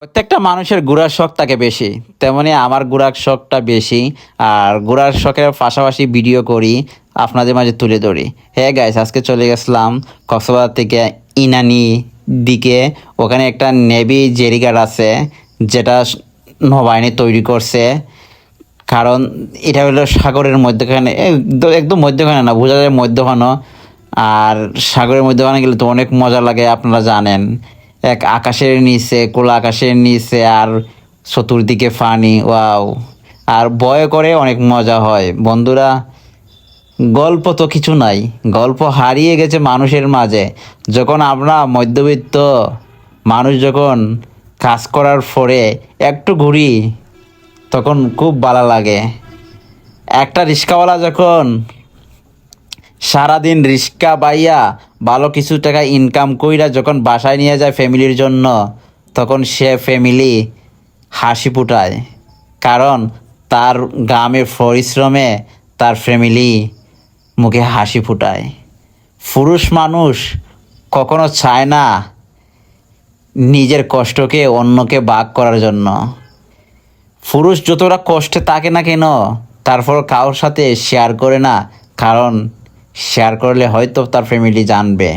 প্রত্যেকটা মানুষের ঘোরার শখ থাকে বেশি, তেমনি আমার ঘোরার শখটা বেশি। আর ঘোরার শখের পাশাপাশি ভিডিও করি, আপনাদের মাঝে তুলে ধরি। হ্যাঁ গাইস, আজকে চলে গেছিলাম কক্সবাজার থেকে ইনানি দিকে। ওখানে একটা নেভি জেরিগার্ড আছে, যেটা নৌবাহিনী তৈরি করছে। কারণ এটা হলো সাগরের মধ্যখানে, একদম মধ্যখানে না, বোঝা যায় মধ্যখানে। আর সাগরের মধ্যখানে গেলে তো অনেক মজা লাগে, আপনারা জানেন। এক আকাশের নিচে, খোলা আকাশের নিচে, আর চতুর্দিকে পানি, ওয়াও। আর ভয় করে অনেক মজা হয় বন্ধুরা। গল্প তো কিছু নাই, গল্প হারিয়ে গেছে মানুষের মাঝে। যখন আমরা মধ্যবিত্ত মানুষ যখন কাজ করার পরে একটু ঘুরি, তখন খুব ভালো লাগে। একটা রিক্সাওয়ালা যখন সারাদিন রিক্সা বাইয়া ভালো কিছু টাকা ইনকাম কইরা যখন বাসায় নিয়ে যায় ফ্যামিলির জন্য, তখন সে ফ্যামিলি হাসি ফুটায়। কারণ তার গ্রামে পরিশ্রমে তার ফ্যামিলি মুখে হাসি ফুটায়। পুরুষ মানুষ কখনো চায় না নিজের কষ্টকে অন্যকে ভাগ করার জন্য। পুরুষ যতটা কষ্টে থাকে না কেন, তারপর কারোর সাথে শেয়ার করে না। কারণ শেয়ার করলে হয়তো তার ফ্যামিলি জানবে।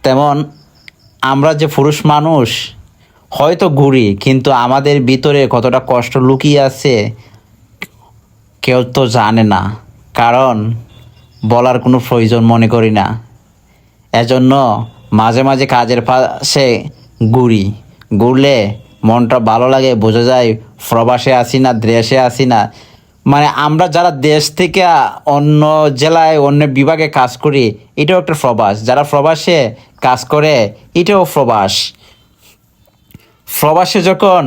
তেমন আমরা যে পুরুষ মানুষ হয়তো ঘুরি, কিন্তু আমাদের ভিতরে কতটা কষ্ট লুকিয়ে আছে কেউ তো জানে না। কারণ বলার কোনো প্রয়োজন মনে করি না। এজন্য মাঝে মাঝে কাজের পাশে ঘুরি। ঘুরলে মনটা ভালো লাগে, বোঝা যায় প্রবাসে আসি না, দেশে আসি না। মানে আমরা যারা দেশ থেকে অন্য জেলায় অন্য বিভাগে কাজ করি, এটাও একটা প্রবাস। যারা প্রবাসে কাজ করে, এটাও প্রবাস। প্রবাসে যখন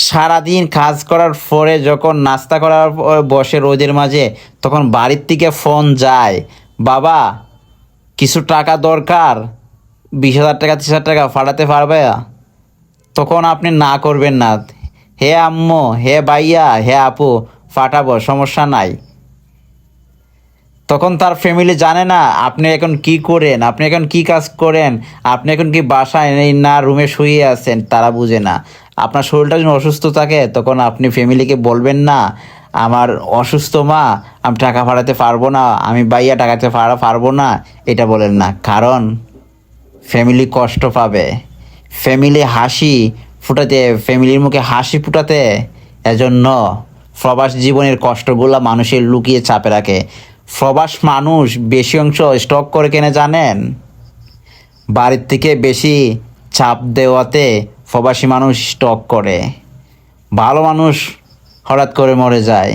সারাদিন কাজ করার পরে যখন নাস্তা করার পর বসে রোদের মাঝে, তখন বাড়ির থেকে ফোন যায়, বাবা কিছু টাকা দরকার, 20,000 টাকা 30,000 টাকা পাঠাতে পারবে? তখন আপনি না করবেন না। হে আম্মু, হে ভাইয়া, হে আপু, পাঠাবো, সমস্যা নাই। তখন তার ফ্যামিলি জানে না আপনি এখন কি করেন, আপনি এখন কি কাজ করেন, আপনি এখন কি বাসায় নেই না রুমে শুয়ে আছেন, তারা বুঝে না। আপনার শরীরটা যখন অসুস্থ থাকে, তখন আপনি ফ্যামিলিকে বলবেন না আমার অসুস্থ মা, আমি টাকা পাঠাতে পারবো না, আমি ভাইয়া টাকাতে পারবো না, এটা বলেন না। কারণ ফ্যামিলি কষ্ট পাবে। ফ্যামিলি হাসি ফুটাতে, ফ্যামিলির মুখে হাসি ফুটাতে, এজন্য প্রবাস জীবনের কষ্টগুলা মানুষের লুকিয়ে চাপে রাখে। প্রবাস মানুষ বেশি অংশ স্টক করে কেনে জানেন? বাড়ির থেকে বেশি চাপ দেওয়াতে প্রবাসী মানুষ স্টক করে। ভালো মানুষ হঠাৎ করে মরে যায়।